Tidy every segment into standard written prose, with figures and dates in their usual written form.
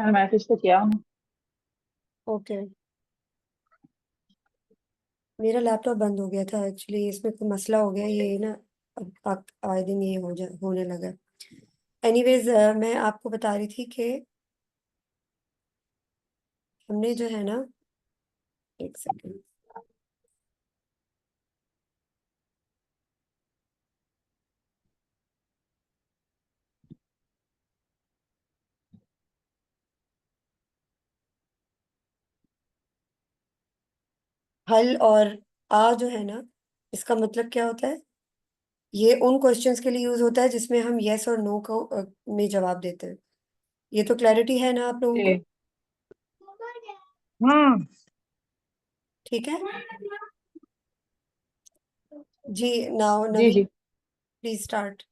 मैंने मैसेज तो किया उन्हें। ओके। मेरा लैपटॉप बंद हो गया था एक्चुअली, इसमें कोई मसला हो गया ये ना। अब आए दिन ये होने लगा। एनीवेज, मैं आपको बता रही थी कि हमने जो है ना, एक सेकंड। हल और आ जो है ना, इसका मतलब क्या होता है? ये उन क्वेश्चंस के लिए यूज होता है जिसमें हम यस और नो को में जवाब देते हैं। ये तो क्लैरिटी है ना आप लोगों को? जी। हम्म। ठीक है जी। नाउ जी नवीन, जी। Please start.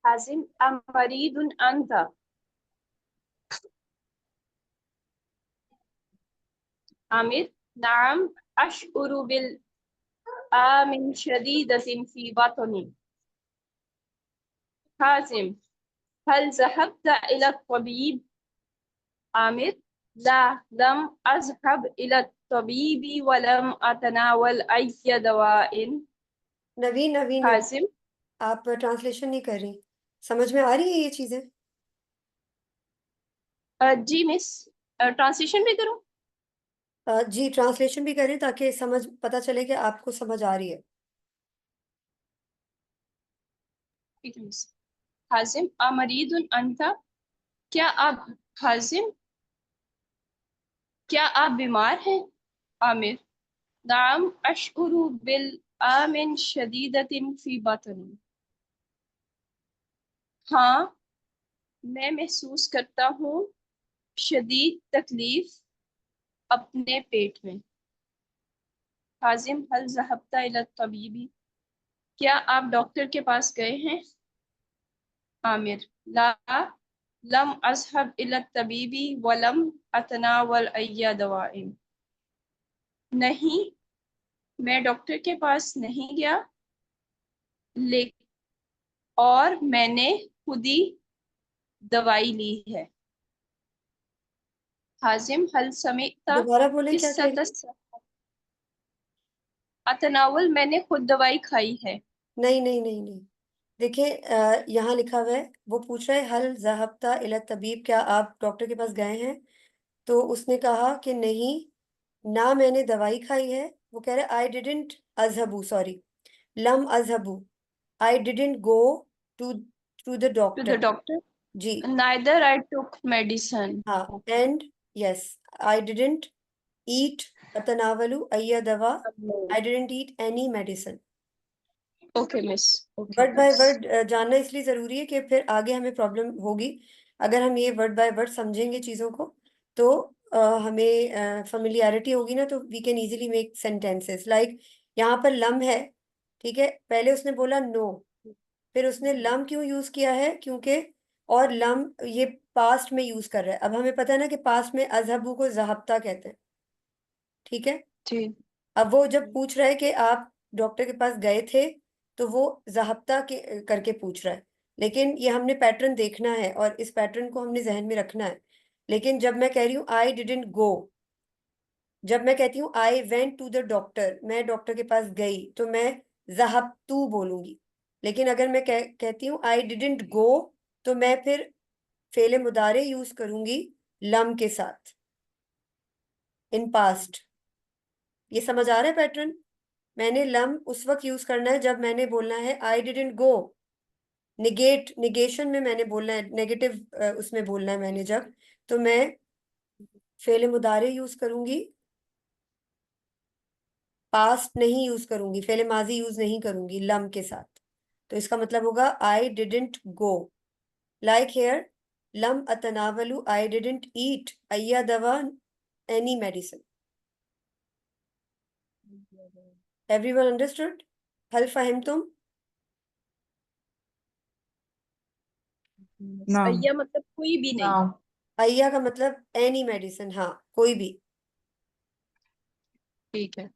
हाजिम अमरीदुन अंता। आमिर नाम अशउरु बिल आमिन शदीदतिन फी बतनी। हाजिम हल ज़हबत इला तबीब। आमिर ला लम अज़हब इला तबीबी वलम अतनावल अय्य दवाइन। नवीन नवीन नवीन, हाजिम आप ट्रांसलेशन नहीं कर रही। समझ में आ रही है ये चीजें? जी मिस, ट्रांसलेशन भी करूं? जी, ट्रांसलेशन भी करें ताकि समझ पता चले कि आपको समझ आ रही है। ठीक है मिस। हाजिम अमरीदुन अंता। क्या आप हाजिम, क्या आप बीमार हैं? आमिर नाम अशउरु बिल आमिन शदीदतिन फी बतनी। हाँ, मैं महसूस करता हूँ शदीद तकलीफ अपने पेट में। हाजिम हल ज़हबता इला तबीबी। क्या आप डॉक्टर के पास गए हैं? आमिर ला लम अज़हब इला तबीबी वलम अतनावल अय्या दवाइन। नहीं, मैं डॉक्टर के पास नहीं गया, ले और मैंने खुद ही दवाई ली है। हाजिम हल समीता दोबारा बोले, क्या कह रही? किस्सत अतनावल, मैंने खुद दवाई खाई है। नहीं नहीं नहीं नहीं, देखिए, यहाँ लिखा हुआ है, वो पूछ रहा है हल ज़हबता इला तबीब, क्या आप डॉक्टर के पास गए हैं? तो उसने कहा कि नहीं, ना मैंने दवाई खाई है। वो कह रहा है आई डिडंट अजहबू, सॉरी, लम अजहबू, I didn't go to to the to the doctor. Doctor, जी। Neither I took medicine. हाँ, and yes, I didn't eat अतनावलु अय्या दवा, I didn't eat any medicine. Okay miss, okay word by miss. Word जानना इसलिए जरूरी है कि फिर आगे हमें प्रॉब्लम होगी। अगर हम ये वर्ड बाय वर्ड समझेंगे चीजों को, तो हमें फेमिलियरिटी होगी ना, तो we can easily make sentences like, यहाँ पर लम है, ठीक है, पहले उसने बोला नो, फिर उसने लम क्यों यूज किया है? क्योंकि, और लम ये पास्ट में यूज कर रहा है। अब हमें पता है ना कि पास्ट में अजहबू को जहबता कहते हैं, ठीक है। जी। अब वो जब पूछ रहा है कि आप डॉक्टर के पास गए थे, तो वो ज़ाब्ता के करके पूछ रहा है। लेकिन ये हमने पैटर्न देखना है और इस पैटर्न को हमने जहन में रखना है। लेकिन जब मैं कह रही हूँ आई डिडंट गो, जब मैं कहती हूँ I went to the doctor, मैं डॉक्टर के पास गई, तो मैं ज़हबतू बोलूंगी। लेकिन अगर मैं कहती हूँ आई डिडंट गो, तो मैं फिर फेले मुदारे यूज करूंगी लम के साथ, इन पास्ट। ये समझ आ रहा है पैटर्न? मैंने लम उस वक्त यूज करना है जब मैंने बोलना है आई डिडंट गो। निगेशन में मैंने बोलना है, नेगेटिव उसमें बोलना है मैंने जब, तो मैं फेले मुदारे यूज करूंगी, पास्ट नहीं यूज करूंगी, फेले माजी यूज नहीं करूंगी लम के साथ। तो इसका मतलब होगा I didn't go, like here, लम अतनावलु आई डिडंट ईट अय्या दवा एनी मेडिसिन। Everyone understood? हल फहिम तुम? ना। अय्या मतलब कोई भी ना। नहीं। अय्या का मतलब एनी मेडिसिन, हाँ, कोई भी। ठीक है,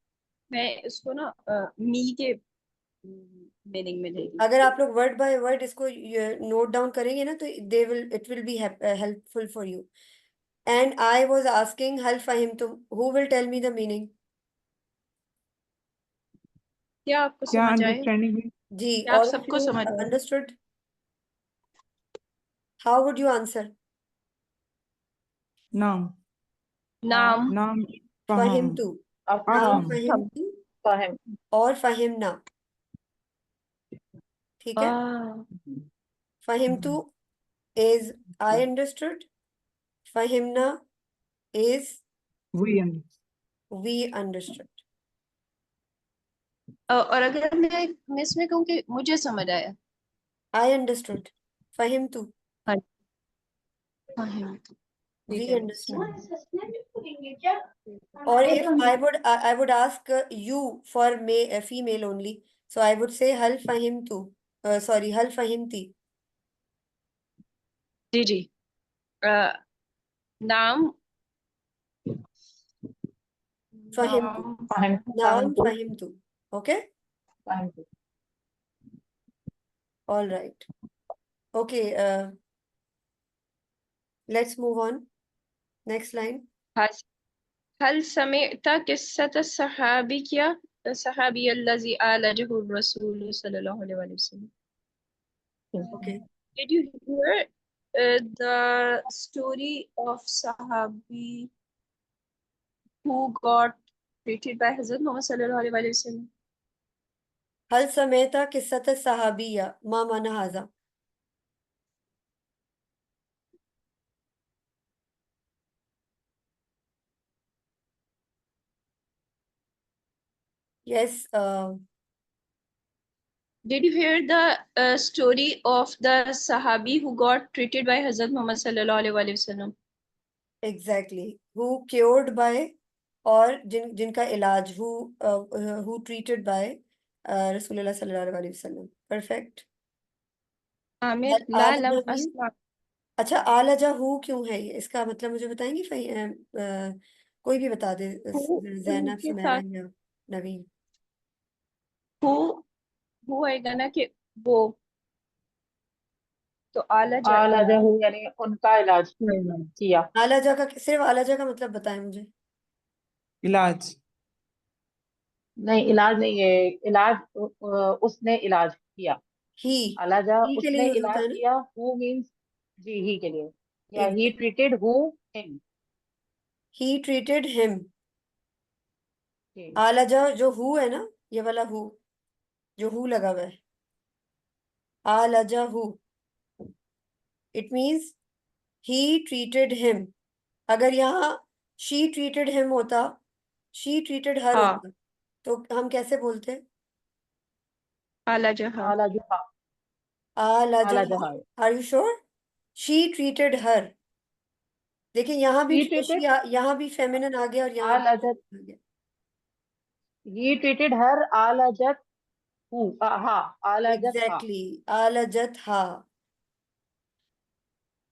मैं इसको ना मी के मीनिंग मिलेगी। अगर आप लोग वर्ड बाय वर्ड इसको नोट डाउन करेंगे ना तो it will be helpful for you. And I was asking हल फहिम तुम, who will tell me the meaning? क्या आपको क्या समझ आए? अंडरस्टैंडिंग में? जी, क्या आप ऑल ऑफ सबको यू समझ आए? Understood? How would you answer? नाम। नाम। नाम। फहम। फहिमतु, नाम अफहम। हम। फहिमतु फाहिम। और फहिमना। ठीक है, आ, फहिमतु is I understood, फहिमना is वी we understood. और अगर मैं इसमें कहूँ कि मुझे समझ आया। I understood, फहिमतु, हाँ। हाँ, ठीक we है। understood. Or if I would ask you for female only, so I would say हल फहिमतु, sorry हल फहिमती। जी जी। अ, नाम। फहिमतु, नाम। फाहिम। फाहिम नाम तो। फहिमतु। Okay, फाहिम तो। all right. Okay, let's move on. Next line. हस- हल समिअत किस्सत सहाबी क्या सहाबी अल्लज़ी आलजहु रसूल सल्लल्लाहु अलैहि वसल्लम। Okay. Did you hear the story of Sahabi who got treated by Hazrat Muhammad sallallahu alaihi wasallam? हल समेता किस्सत सहाबिया मा माना हाजा? Yes, Did you hear the story of the Sahabi who got treated by Hazrat Muhammad sallallahu alaihi wasallam? exactly. Who cured by, और जिनका इलाज, who treated by Rasulullah sallallahu alaihi wasallam. Perfect. आमिर ला आलजा लम मीन, अस्मा। अच्छा आलजा हु क्यों है ये, इसका मतलब मुझे बताएंगी? कोई भी बता दे, हु जैनब, के सुमेरा साथ या नवीन। हु हु आएगा ना कि वो, तो आला आला जाएगा। जहू यानी उनका इलाज किया। आलजा का, सिर्फ आलजा का मतलब बताएं मुझे। इलाज। नहीं, इलाज नहीं है। इलाज उसने इलाज किया। ही अलाजा ही के लिए उसने यूज होता इलाज है ना? किया। हु मीन्स जी, ही के लिए। या ही एग्जैक्ट, ट्रीटेड हु हिम। He treated him. आलजा जो हु है ना, ये वाला हु, जो हु लगा हुआ है, आलजा हु, it means he treated him. अगर यहाँ शी ट्रीटेड हिम होता, शी ट्रीटेड हर हाँ, होता, तो हम कैसे बोलते? आला जहा। आला जहा। आलजा, आला जहा। Are you sure? She treated her. देखिए यहाँ भी ही ट्रीटेड। यहाँ भी फेमिनिन आ गया और यहाँ भी आलाजत। feminine आ गया। ही ट्रीटेड हर आलाजत हु। हाँ, आलाजत हाँ। एग्जैक्टली, आलजत हा।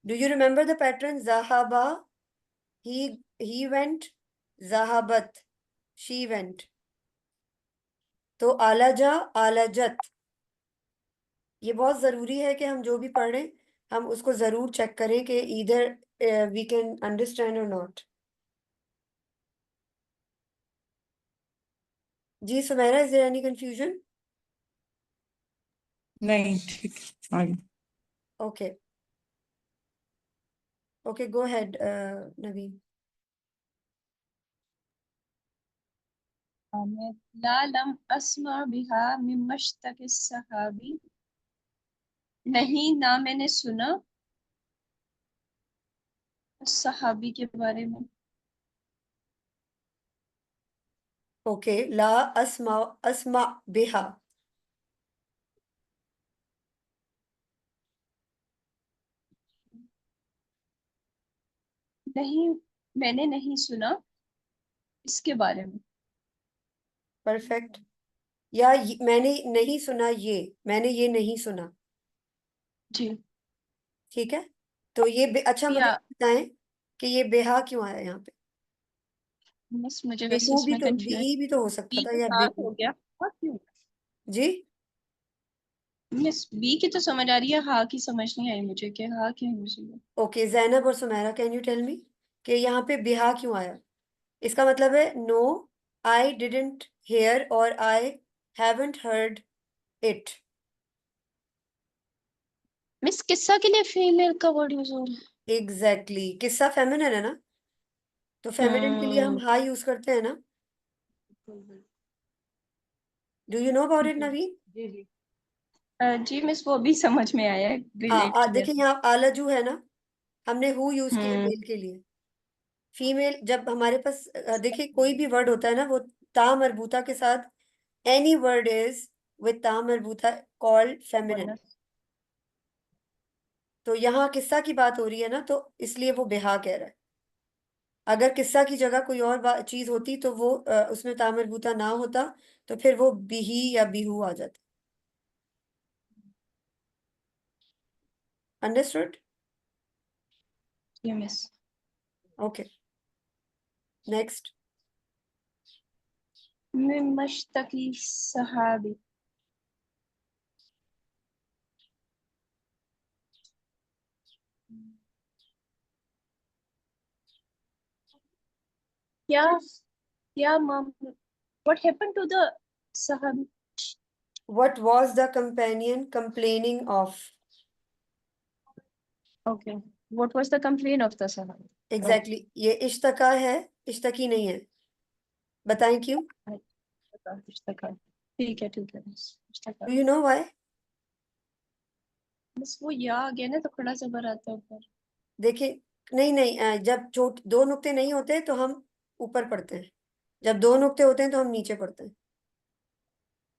Do you remember the pattern? जहाबा, he went, जहाबत, she went। तो आलजा, आलजत, ये बहुत जरूरी है कि हम जो भी पढ़ रहे हैं हम उसको जरूर चेक करें कि इधर we can understand or not. जी Sumera, is there any confusion? नहीं, ठीक है, आगे। Okay, okay, go ahead Naveen. आमिर ला लम अस्मा बिहा मिम्मश्तक सहाबी। नहीं, ना मैंने सुना सहाबी के बारे में। ओके, ला अस्मा, अस्मा बिहा, नहीं, मैंने नहीं सुना इसके बारे में। परफेक्ट। या मैंने नहीं सुना ये, मैंने ये नहीं सुना। जी। ठीक है, तो ये अच्छा मुझे या बताएं कि ये बेहा क्यों आया यहाँ पे? बस मुझे वैसे बेहू भी इसमें तो, कंफ्यूज भी तो हो सकता बी था, के या साथ बेहू। हो गया और क्यों। जी, मिस बी की तो समझ आ रही है, हाँ की समझ नहीं आई मुझे कि हाँ की मुझे। ओके, जैनब और Sumera, can you tell me कि यहाँ पे बिहा क्यों आया? इसका मतलब है नो, आई डिडंट हेयर और I haven't heard it. Miss किस्सा के लिए फीमेल का वर्ड यूज हो रहा एग्जैक्टली, किस्सा फेमिनिन है ना, तो है। फेमिनिन के लिए हम हा यूज करते हैं ना। Do you know about it जी नवीन? जी जी। जी मिस वो भी समझ में आया है, रिलेट किया देखिए था। यहाँ आलाजू है ना, हमने हु यूज किया हम्म। मेल के लिए। फीमेल जब हमारे पास देखिए कोई भी वर्ड होता है ना, वो ता मरबूता के साथ, एनी वर्ड इज विद ता मरबूता कॉल्ड फेमिनिन। तो यहाँ किस्सा की बात हो रही है ना, तो इसलिए वो बेहा कह रहा है। अगर किस्सा की जगह कोई और चीज होती तो वो उसमें ता मरबूता ना होता, तो फिर वो बिही या बिहू आ जाता। अंडरस्टूड? जी मिस। Okay, next. मैं मश्तकी सहाबी। क्या क्या मामला, व्हाट हैपेंड टू द सहाबी? What was the companion complaining of? Okay, what was the complain of the सहाबी? एग्जैक्टली, ये इश्तका है, इश्तकी नहीं है। बताएं क्यों? ठीक है ठीक है miss. Do you know why? बस वो या आ गया ना तो खड़ा जबर आता है ऊपर। देखिए, नहीं नहीं, जब दो नुक्ते नहीं होते तो हम ऊपर पढ़ते हैं, जब दो नुक्ते होते हैं तो हम नीचे पढ़ते हैं।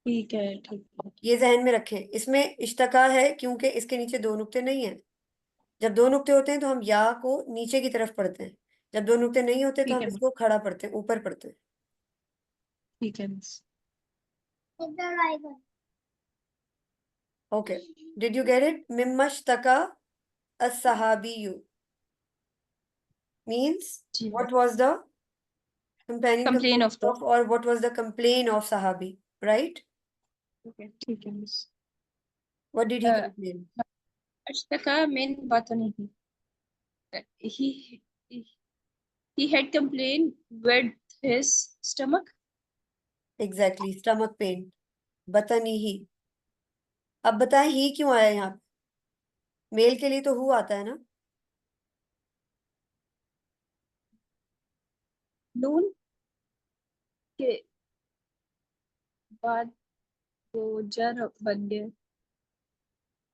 ठीक है ठीक है। ये जहन में रखें, इसमें इश्तका है क्योंकि इसके नीचे दो नुक्ते नहीं है। जब दो नुक्ते होते हैं तो हम या को नीचे की तरफ पढ़ते हैं, जब दो नुक्ते नहीं होते तो ठीक हम है इसको खड़ा पढ़ते हैं, ऊपर पढ़ते हैं। ठीक है miss. Okay, did you get it? मिम्मश्तका as-sahabiyyu means जी what was the companion complain of complaint the. of, or what was the complaint of sahabi, right? ठीक है miss. What did he complain? अश्तका मेन बात नहीं। he he had complained with his stomach. Exactly, stomach pain, बतनी ही। अब बताएं ही क्यों आया यहाँ पे? मेल के लिए तो हु आता है ना। नून के बाद वो जर बन गया,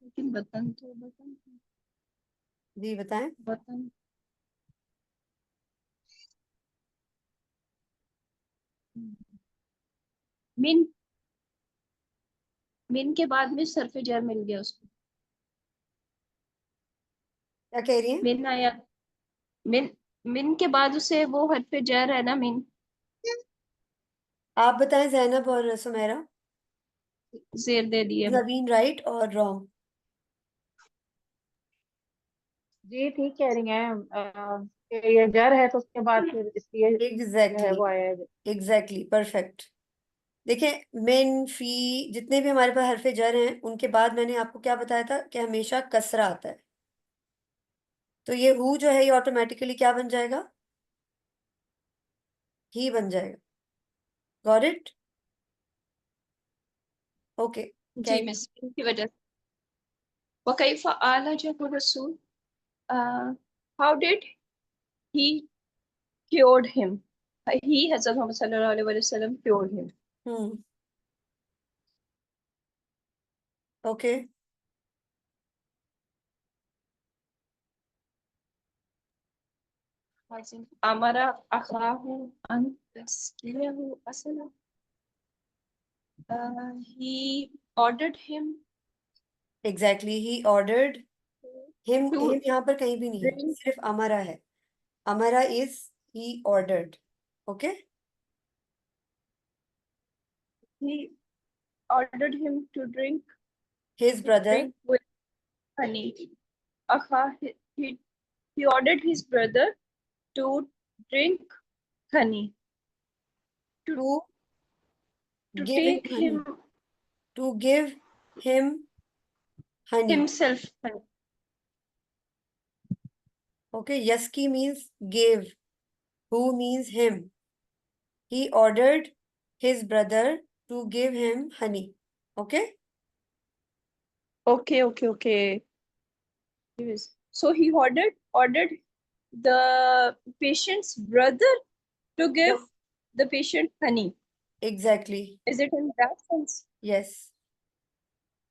लेकिन जी बताएं। बतन मिन मिन के बाद में सरफे जर मिल गया उसको। क्या कह रही हैं? मिन आया। मिन मिन के बाद उसे वो हरफे जर है ना मिन। आप बताएं जैनब और सुमेरा। जेर दे दिए। नवीन राइट और रॉन्ग? जी ठीक कह रही हैं। कि ये जर है तो उसके बाद फिर इसलिए जो है एग्जैक्टली, वो आया है। Exactly, perfect. देखिए, मिन फी जितने भी हमारे पास हरफे जर हैं उनके बाद मैंने आपको क्या बताया था कि हमेशा कसरा आता है। तो ये हु जो है ये ऑटोमेटिकली क्या बन जाएगा? ही बन जाएगा। Got it? ओके, जी कैरी। मिस की वजह से। वकैफ आला जब रसूल, how did he cured him. He, Hazrat Muhammad sallallahu alaihi wasallam, cured him. Hmm, okay. Amara akhahu an tasliyahu asala. He ordered him exactly, he ordered him. to him यहाँ पर कहीं भी नहीं है, drink. सिर्फ अमरा है। अमरा is he ordered. Okay, He ordered him his to brother. drink with honey. Akha, he ordered his brother to drink honey, to to to give him take हनी, him to give him honey. himself honey. Okay, yaski means gave. Who means him. He ordered his brother to give him honey. Okay? Okay. Yes. So he ordered the patient's brother to give No. the patient honey. Exactly. Is it in that sense? Yes.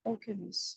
Okay, miss.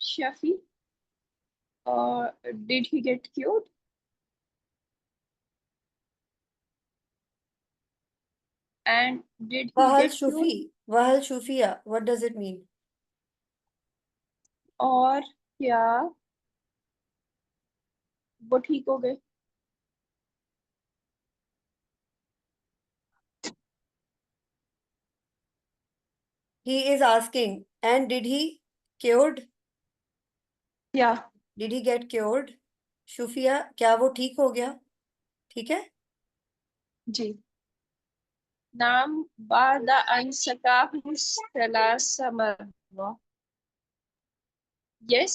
Shafi, or did he get cured? And did he Wahal get cured? Shufi. Wahal Shufiya. What does it mean? और क्या वो ठीक हो गए? He is asking, and did he cured? Yeah. Did he get cured? Shufiya, क्या वो ठीक हो गया? ठीक है? जी. नाम बाद अन सकाहु सलासा मर्रा. Yes,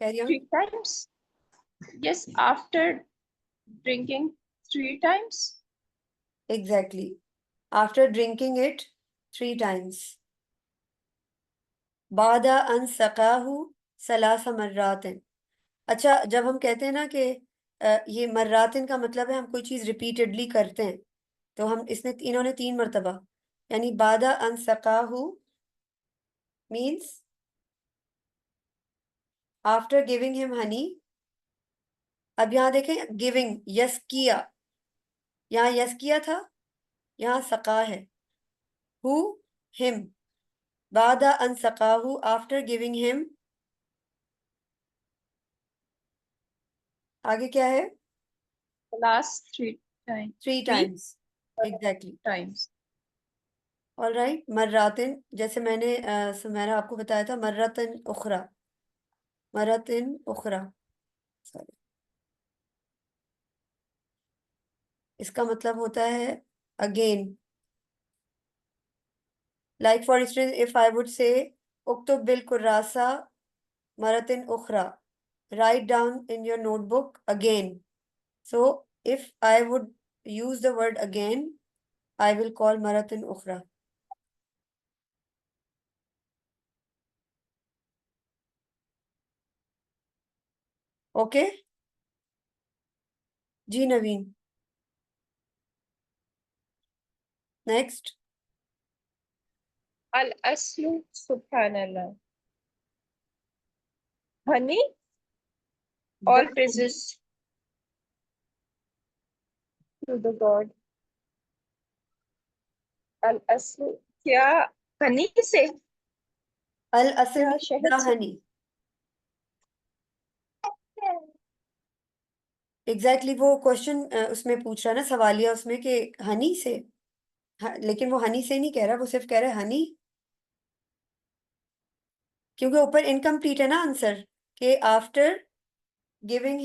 Carry on. 3 times. Yes, after drinking 3 times. Exactly. After drinking it 3 times. बाद अन सकाहु सलासा मर्रातिन. अच्छा, जब हम कहते हैं ना कि ये मर्रातिन का मतलब है हम कोई चीज़ रिपीटेडली करते हैं, तो हम इन्होंने 3 मरतबा, यानी बादा अन सकाहु means after giving him honey. अब यहाँ देखें, गिविंग यस किया, यहाँ यस किया था, यहाँ सका है. Who him. बादा अन सकाहु आफ्टर गिविंग हिम. आगे क्या है? Last 3 times. 3 times. Exactly. times. All right. मर्रातिन, जैसे मैंने सुमेरा आपको बताया था, मर्रतन उखरा. मर्रतिन उखरा, सॉरी, इसका मतलब होता है again. Like for instance, if I would say उक्तुब बिल कुर्रासा मर्रतिन उखरा, write down in your notebook again. So if I would use the word again, I will call maratin ukhra. Okay? जी Naveen. Next. Al aslu subhanallah. Honey, all praises to the God. Al aslu, क्या honey से? Al asl क्या means शहद the से? honey. Exactly वो question उसमें पूछ रहा है ना, सवालिया उसमें कि हनी से. लेकिन वो हनी से नहीं कह रहा, वो सिर्फ कह रहा है हनी, क्योंकि ऊपर इनकम्प्लीट है ना आंसर कि आफ्टर गिविंग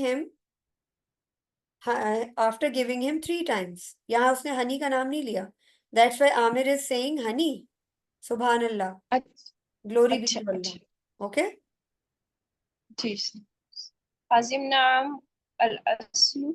हिम 3 times. यहाँ उसने हनी का नाम नहीं लिया. दैट्स व्हाई आमिर इज सेइंग हनी. सुभान Allah. Glory be to Allah. Okay. जी. हाजिम नाम al aslu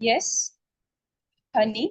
Yes, honey.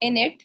in it,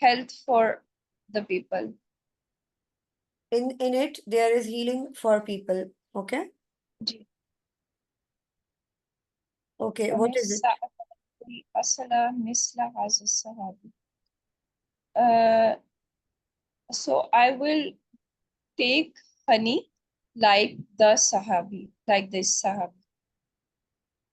health for the people. In it there is healing for people. Okay. Ji. Okay, what is it? So I will take honey like the Sahabi, like this Sahabi.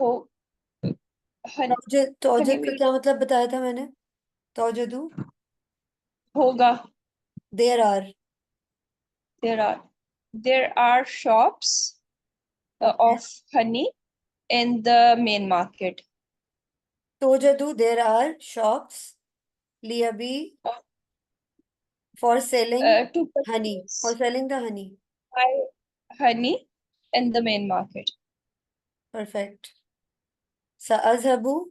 हो तौजद का क्या मतलब बताया था मैंने? तौजदू होगा. There are shops of honey in the main market. Tojadu, there are shops. Liabi, for selling To honey. For purchase selling the honey. honey in the main market. Perfect. Sa'azhabu,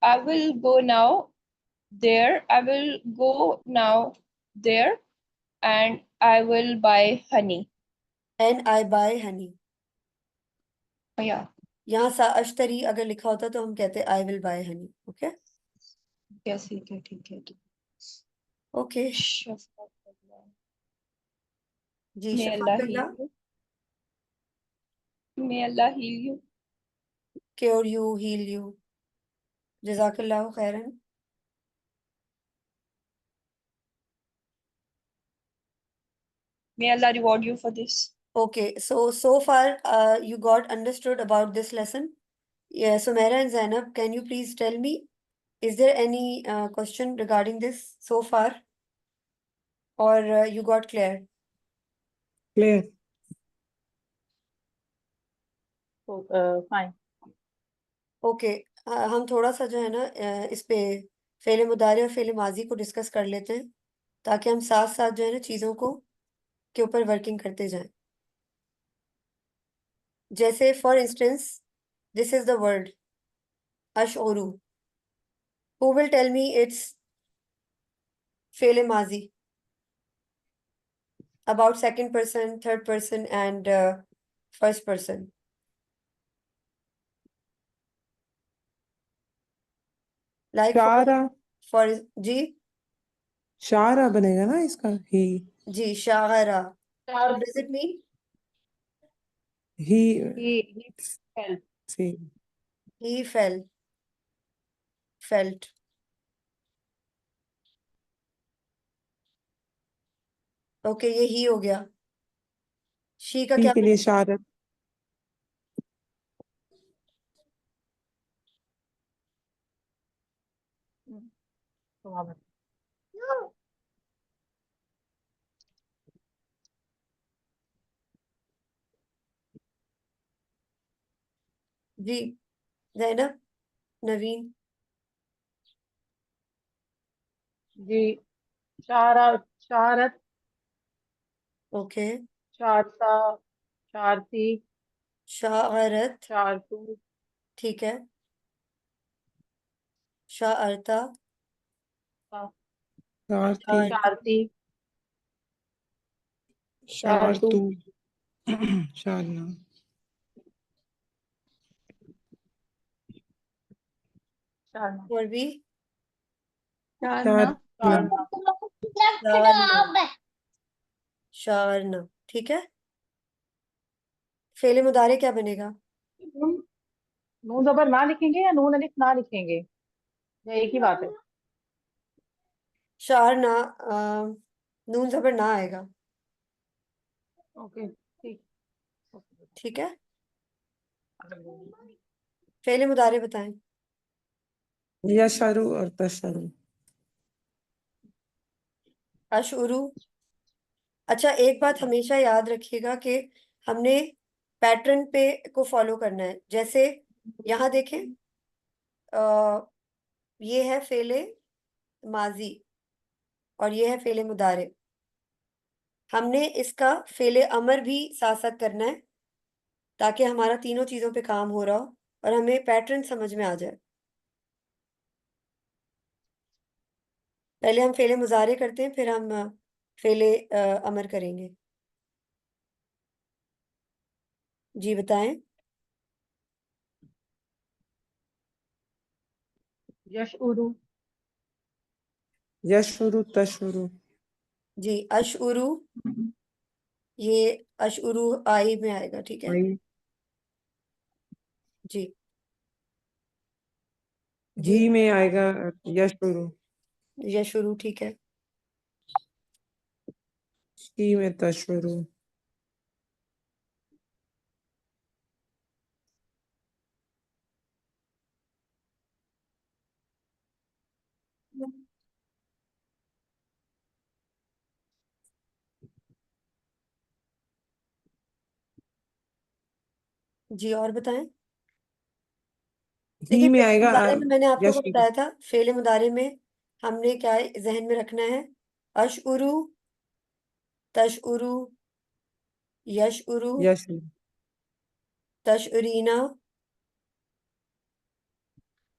I will go now there. I will go now there and I will buy honey. and I buy honey. Yeah. यहाँ साअश्तरी अगर लिखा होता तो हम कहते I will buy honey. Okay? Yes, ठीक है, ठीक है, ठीक है. Okay. शफ़क़त. जी May Allah Shafqat heal you. May Allah heal you. cure you, heal you. Jazakallahu khairan. May Allah reward you for this. Okay, so far you got understood about this lesson. Yeah, Sumaira and Zainab, can you please tell me, is there any question regarding this so far? Or you got clear? Clear. So fine. Okay हम थोड़ा सा जो है ना इस पे फेले मुदारे और फेले माजी को डिस्कस कर लेते हैं ताकि हम साथ साथ जो है ना चीज़ों को के ऊपर वर्किंग करते जाएं. जैसे for instance this is the word अशउरू. Who will tell me it's फेले माजी about second person, third person and first person. Like शारा. फॉर जी शारा बनेगा ना इसका. ही. जी शागरा. Char, does it mean? He. he fell. See. He felt. Okay ये ही हो गया. शी का ही क्या के लिए शारत. Swabhat. जी जैनब, नवीन. जी शारत, ओके. शारता, शारती, शारत शारतू, ठीक है. शारता, शारती. शारती, शारतू, शारतू. शारना. शारना, और भी शारना. शारना. शारना. शारना ठीक है. फेले मुदारे क्या बनेगा? नून जबर ना लिखेंगे या नून अलिफ ना लिखेंगे, या एक ही बात है? शारना नून जबर ना आएगा. ओके ठीक. ठीक है. फेले मुदारे बताएं. यशरु और तशरु. अशउरू. अच्छा एक बात हमेशा याद रखिएगा कि हमने पैटर्न पे को फॉलो करना है. जैसे यहाँ देखें ये है फेले माजी और ये है फेले मुदारे. हमने इसका फेले अमर भी साथ साथ करना है ताकि हमारा तीनों चीजों पे काम हो रहा हो और हमें पैटर्न समझ में आ जाए. पहले हम फेले मुजारे करते हैं फिर हम फेले अमर करेंगे. जी बताएं. यशउरु, यशरु तशरु. जी अशउरू. ये अशउरू आई में आएगा. ठीक है. आई. जी ही जी में आएगा यशरु. यशउरू ठीक है. ही में तशरु. जी और बताएं। ही देखिए में फेले आएगा मुदारे में मैंने आप लोगों को यशुरु। बताया था, फेले मुदारे में हमने क्या जहन में रखना है? अशउरु, तशउरु, यशउरु, यशुरु। तशउरीना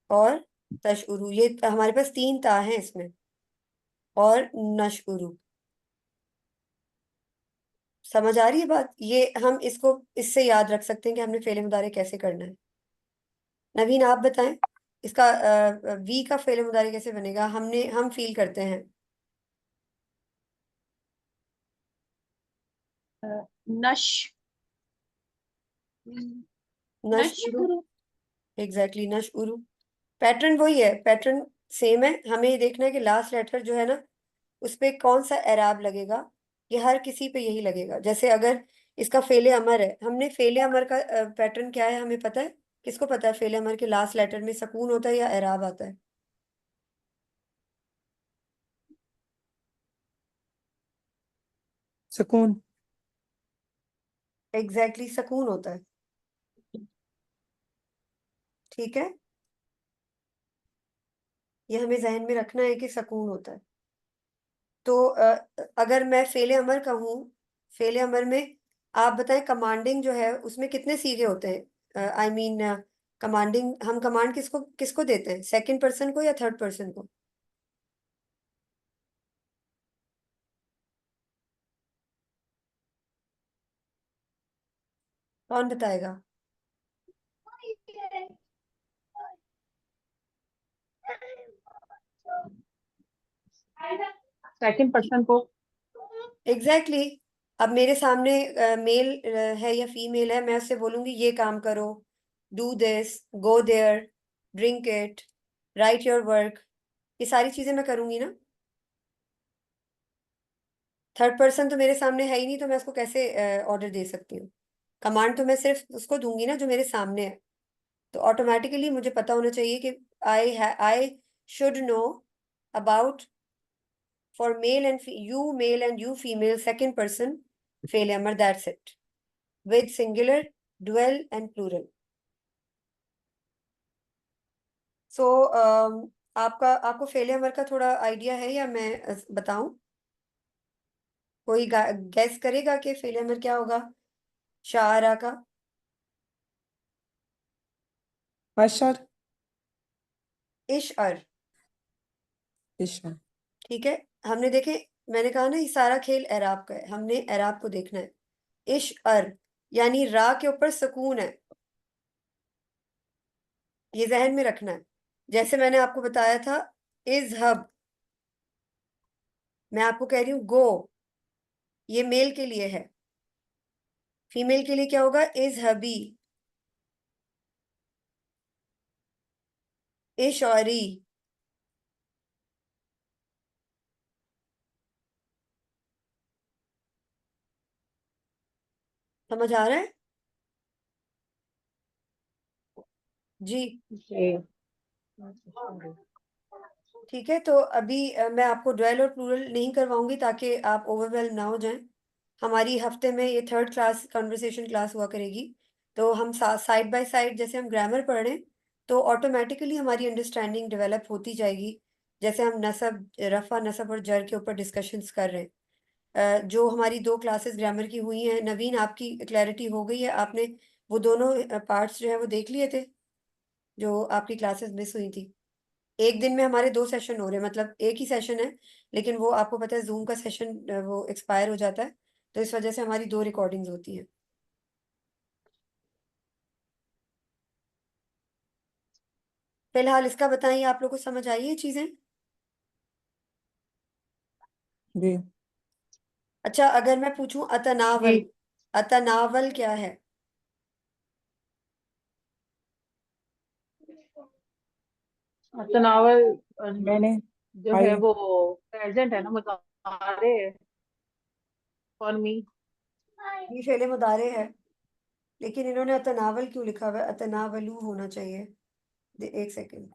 और तशउरु। ये हमारे पास 3 ता हैं इसमें। और नशउरु। समझ आ रही है बात? ये हम इसको इससे याद रख सकते हैं कि हमने फेले मुदारे कैसे करना है। नवीन आप बताएं, इसका वी का फेले मुदारे कैसे बनेगा? हम फील करते हैं। नश नश उरु। नशकुरु। एग्जैक्टली, नश उरु। पैटर्न वही है, पैटर्न सेम है। हमें ये देखना है कि लास्ट लेटर जो है ना, उस पे कौन सा एराब लगेगा। ये हर किसी पे यही लगेगा। जैसे अगर इसका फेले अमर है, हमने फेले अमर का पैटर्न क्या है हमें पता है? किसको पता है फेले अमर के लास्ट लेटर में सकून होता है या एराब आता है? सुकून। एग्जैक्टली, सकून होता है। ठीक है, ये हमें जहन में रखना है कि सकून होता है। तो अगर मैं फेले अमर कहूँ, फेले अमर में आप बताएं कमांडिंग जो है उसमें कितने सीगे होते हैं? आई मीन कमांडिंग, हम कमांड किसको किसको देते हैं? सेकंड पर्सन को या थर्ड पर्सन को? कौन बताएगा? सेकंड पर्सन को। Exactly exactly. अब मेरे सामने मेल है या फीमेल है, मैं उससे बोलूंगी ये काम करो, do this, go there, drink it, write your work, ये सारी चीजें मैं करूंगी ना। थर्ड पर्सन तो मेरे सामने है ही नहीं, तो मैं उसको कैसे ऑर्डर दे सकती हूँ? कमांड तो मैं सिर्फ उसको दूंगी ना जो मेरे सामने है। तो ऑटोमेटिकली मुझे पता होना चाहिए कि I should know about for male and you male and you female second person फेल अमर, that's it, with singular, dual and plural. So आपको फेल अमर का थोड़ा आइडिया है या मैं बताऊं? कोई गैस करेगा कि फेल अमर क्या होगा शायरा का? अशर। इशअर। इशर। ठीक है, हमने देखे, मैंने कहा ना ये सारा खेल एराब का है, हमने एराब को देखना है। इशअर यानी रा के ऊपर सुकून है, ये जहन में रखना है। जैसे मैंने आपको बताया था इजहब, मैं आपको कह रही हूँ गो, ये मेल के लिए है। फीमेल के लिए क्या होगा? इजहबी, इशअरी। समझ आ रहा है? जी जी। ठीक है। तो अभी मैं आपको डुअल और प्लूरल नहीं करवाऊंगी ताकि आप ओवरवेल्म ना हो जाएं। हमारी हफ्ते में ये थर्ड क्लास कन्वर्सेशन क्लास हुआ करेगी। तो हम साइड बाय साइड जैसे हम ग्रामर पढ़ रहे हैं, तो ऑटोमेटिकली हमारी अंडरस्टैंडिंग डेवलप होती जाएगी। जैसे हम नसब, रफ़ा, नसब और जर के ऊपर डिस्कशंस कर रहे हैं। जो हमारी 2 क्लासेस ग्रामर की हुई हैं, नवीन आपकी क्लैरिटी हो गई है? आपने वो दोनों पार्ट्स जो है वो देख लिए थे जो आपकी क्लासेस मिस हुई थी? एक दिन में हमारे 2 सेशन हो रहे हैं, मतलब एक ही सेशन है, लेकिन वो आपको पता है जूम का सेशन वो एक्सपायर हो जाता है, तो इस वजह से हमारी 2 रिकॉर्डिंग्स होती हैं। फिलहाल इसका बताइए, आप लोग को समझ आई ये चीजें? जी। अच्छा, अगर मैं पूछूं जी। अतनावल, अतनावल क्या है? तनावल मैंने जो है आई। वो प्रेजेंट है ना, मुजारे फॉर मी। ये फेले मुदारे है, लेकिन इन्होंने अतनावल क्यों लिखा हुआ है? अतनावलू होना चाहिए। एक सेकेंड।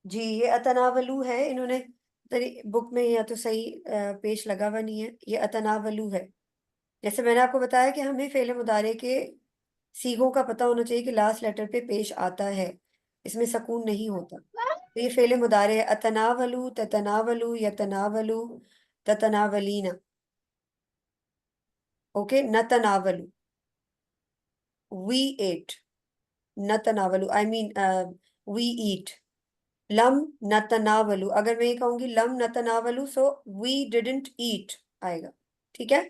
जी, ये अतनावलू है, इन्होंने तेरी बुक में या तो सही पेश लगा हुआ नहीं है, ये अतनावलु है। जैसे मैंने आपको बताया कि हमें फेले मुदारे के सीगों का पता होना चाहिए कि लास्ट लेटर पे पेश आता है, इसमें सकून नहीं होता। तो ये फेले मुदारे है, अतनावलु, ततनावलु, यतनावलु, ततनावलीना। ओके, नतनावलु, वी एट, नतनावलु आई मीन वी ईट। लम नतनावलु, अगर मैं ये कहूंगी लम नतनावलु, सो वी डिडंट ईट आएगा। ठीक है,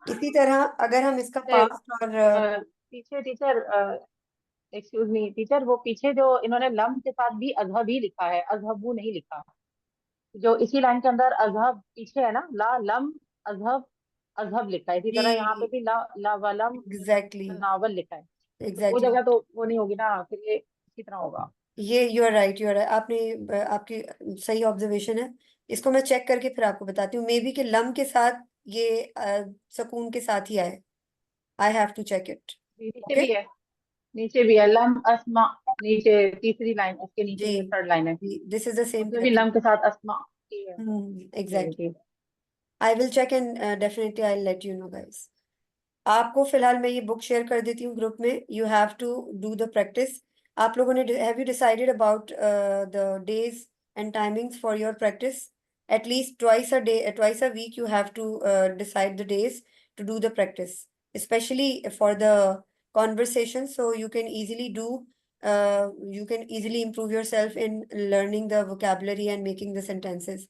इसी तरह अगर हम इसका पास्ट और पीछे टीचर, एक्सक्यूज मी टीचर, वो पीछे जो इन्होंने लम के साथ भी अजहब ही लिखा है, अजहबू नहीं लिखा। जो इसी लाइन के अंदर अजहब पीछे है ना, ला लम अजहब, अजहब लिखा है। इसी तरह यहाँ पे जी, भी ला ला वलम एग्जैक्टली, नावल लिखा है। तो वो एग्जैक्टली, जगह तो वो नहीं होगी ना, फिर ये इसी तरह होगा। ये you are right, you are right. आपने आपकी सही ऑब्जर्वेशन है। इसको मैं चेक करके फिर आपको बताती हूँ, मे बी के लम के साथ ये सकून के साथ ही आए। I have to check it. नीचे ओके, भी है, नीचे भी है लम अस्मा, नीचे तीसरी लाइन, उसके नीचे जी जो थर्ड लाइन है, जी, दिस इज द सेम उसमें भी पैटर्न। लम के साथ अस्मा की है। जी एग्जैक्टली, जी। I will check and definitely I let you know guys. आपको फिलहाल मैं ये बुक शेयर कर देती हूँ ग्रुप में, you have to do the practice. आप लोगों ने have you decided about the days and timings for your practice? At least twice a day, twice a week, you have to decide the days to do the practice, especially for the conversation, so you can easily do you can easily improve yourself in learning the vocabulary and making the sentences.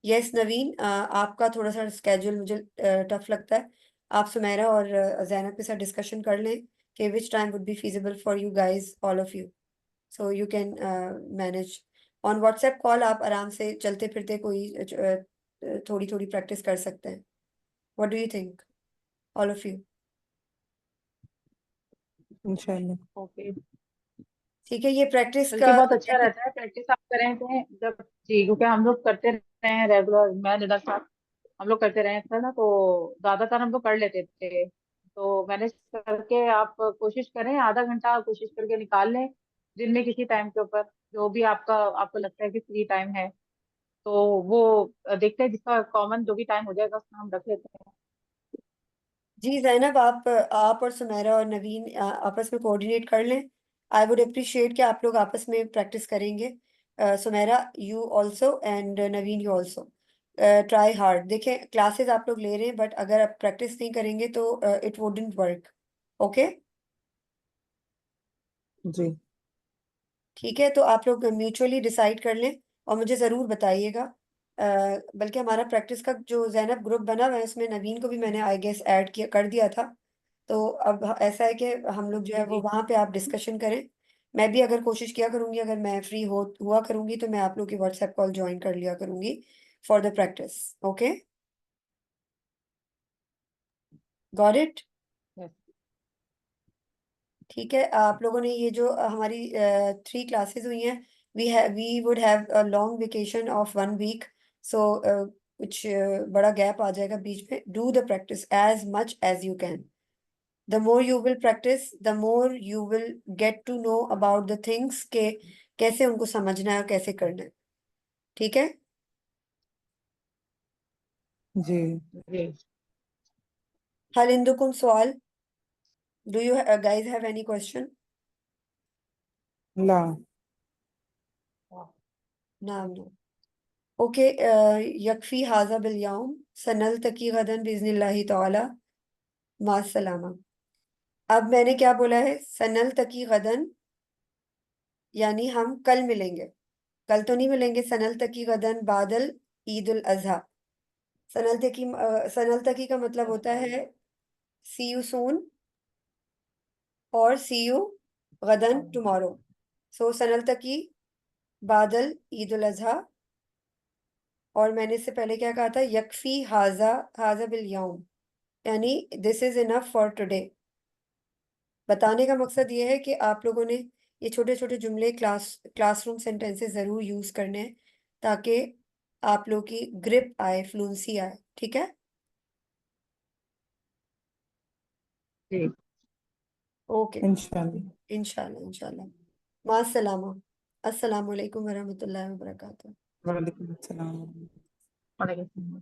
Yes Naveen, आपका थोड़ा सा schedule मुझे tough लगता है। आप सुमेरा और जैनब के साथ डिस्कशन कर लें कि which time would be feasible for you guys, all of you, so you can manage. On WhatsApp call आप आराम से चलते फिरते कोई थोड़ी थोड़ी प्रैक्टिस कर सकते हैं। What do you think, all of you? इंशाल्लाह। ओके, ठीक है, ये प्रैक्टिस बल्कि का बहुत अच्छा रहता है प्रैक्टिस आप करें थे जब। जी, क्योंकि हम लोग करते रहे हैं रेगुलर, मैं निदर साहब हम लोग करते रहे थे ना, तो ज्यादातर हम लोग कर लेते थे। तो मैनेज करके आप कोशिश करें, आधा घंटा कोशिश करके निकाल लें दिन में किसी टाइम के ऊपर, जो भी आपका आपको लगता है कि फ्री टाइम है। तो वो देखते हैं, जिसका कॉमन जो भी टाइम हो जाएगा उसमें हम रख लेते हैं। जी जैनब, आप और सुमेरा और नवीन आपस में कोऑर्डिनेट कर लें। आई वुड अप्रिशिएट कि आप लोग आपस में प्रैक्टिस करेंगे। Sumera you also and Naveen you also try hard. देखें, क्लासेस आप लोग ले रहे हैं, बट अगर आप प्रैक्टिस नहीं करेंगे तो इट वुडंट वर्क। ओके, जी। ठीक है, तो आप लोग म्यूचुअली डिसाइड कर लें और मुझे ज़रूर बताइएगा। बल्कि हमारा प्रैक्टिस का जो जैनब ग्रुप बना हुआ है, उसमें नवीन को भी मैंने आई गेस ऐड किया कर दिया था। तो अब ऐसा है कि हम लोग जो जी है वो जी। वहाँ पे आप डिस्कशन करें। मैं भी अगर कोशिश किया करूंगी, अगर मैं फ्री हुआ करूंगी, तो मैं आप लोग की व्हाट्सएप कॉल ज्वाइन कर लिया करूंगी for the practice. Okay, got it? Yes. ठीक है, आप लोगों ने ये जो हमारी 3 क्लासेस हुई हैं, we would have a long vacation of 1 week, सो कुछ बड़ा गैप आ जाएगा बीच में। Do the practice as much as you can. The more you will practice, the more you will get to know about the things के कैसे उनको समझना है और कैसे करना है। ठीक है, जी। जी। हल इंदुकुम सवाल, do you guys have any question? ला। नाम नो। ओके, यकफी हाजा बिल यौम, सनल तकी गदन बिज़निल्लाहि तआला, मा सलामा। अब मैंने क्या बोला है? सनल तकी गदन, यानी हम कल मिलेंगे। कल तो नहीं मिलेंगे, सनल तकी गदन बादल ईद उल अजहा। सनल तकी का मतलब होता है सी यू सून और सी यू गदन टुमारो। सो सनल तकी बादल ईद उल अजहा। और मैंने इससे पहले क्या कहा था? यकफी हाजा, हाजा बिल यौम, यानी this is enough for today. बताने का मकसद ये है कि आप लोगों ने ये छोटे छोटे जुमले क्लासरूम सेंटेंसेस जरूर यूज करने हैं, ताकि आप लोग की ग्रिप आए, फ्लुएंसी आए। ठीक है, जी। ओके, इंशाल्लाह। इंशाल्लाह इंशाल्लाह। मास्सलामा। अस्सलाम वालेकुम वरहमतुल्लाहि वबरकातुहू। वालेकुम अस्सलाम। वालेकुम